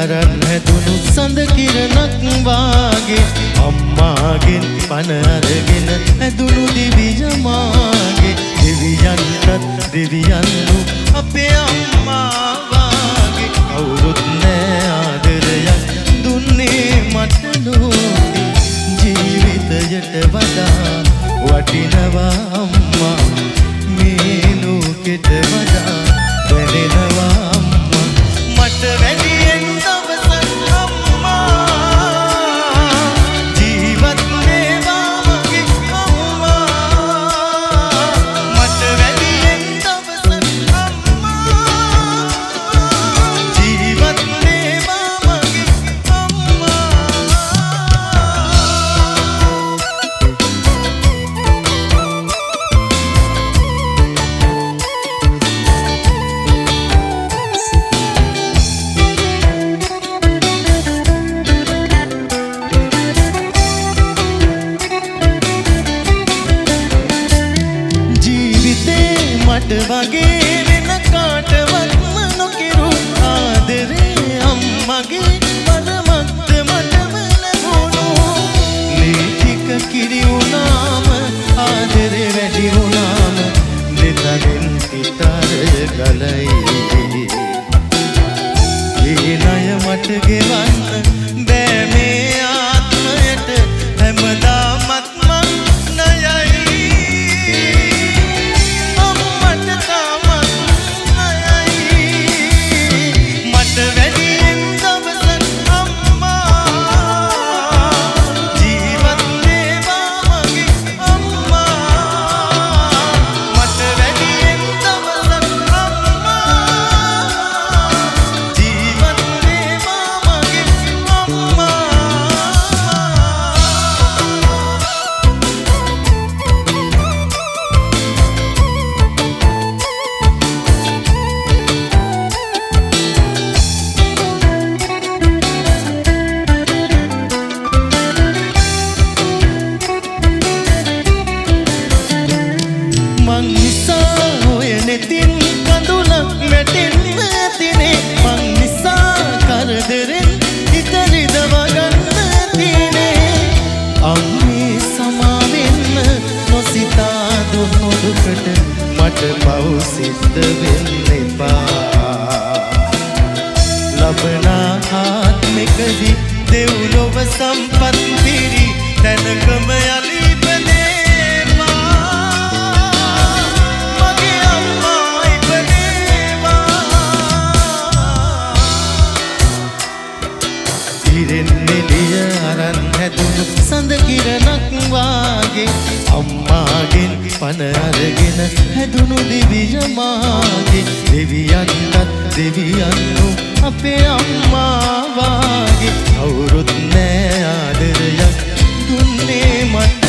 අරන් හැදුණු සඳ කිරණක් වාගේ අම්මාගෙන් පණ අරගෙන හැදුණු දිවි යමාගේ දෙවියන්ටත් දෙවියන්ු අපේ අම්මා වාගේ කවුරුත් නෑ ආදරයක් දුන්නේ මට ලෝකේ ජීවිතයට වඩා වටිනවා අම්මා මේ ලෝකෙට වඩා දැනෙනවා අම්මා මට වැඩියෙන් දවසක් අම්මා ජීවත් වේවා මගේ අම්මා මට වැඩියෙන් දවසක් අම්මා ජීවත් වේවා මගේ අම්මා මට වගේ වෙන කාටවත්ම නොකිරු ආදරේ අම්මගේ පරමත්ත මටම ලැබුණු ලේ ටික කිරි වුණාම ආදරේ වැඩි වුණාම දෙතරින් පිටරය ගලයි ඒ ණය මට ගෙවන්න බෑ මේ ආත්මයට හැමදාමත් මං ණයයි මං නිසා ඔය නෙතින් කඳුලක් වැටෙන්න ඇතිනේ මං නිසා කරදරෙන් හිත රිදවා ගන්න තිනේ අම්මේ සමාවෙන්න නොසිතා දුන්නු දුකට මට පව් සිද්ධ වෙන්න එපා ලබන ආත්මෙකදී දෙව්ලොව සම්පත් පිරි තැනකම යලි එළිය අරන් හැදුණු සඳ කිරණක් වාගේ අම්මාගෙන් පණ අරගෙන හැදුණු දිවි යමාගේ දෙවියන්ටත් දෙවියන්ු අපේ අම්මා වාගේ කවුරුත් නෑ ආදරයක් දුන්නේ මට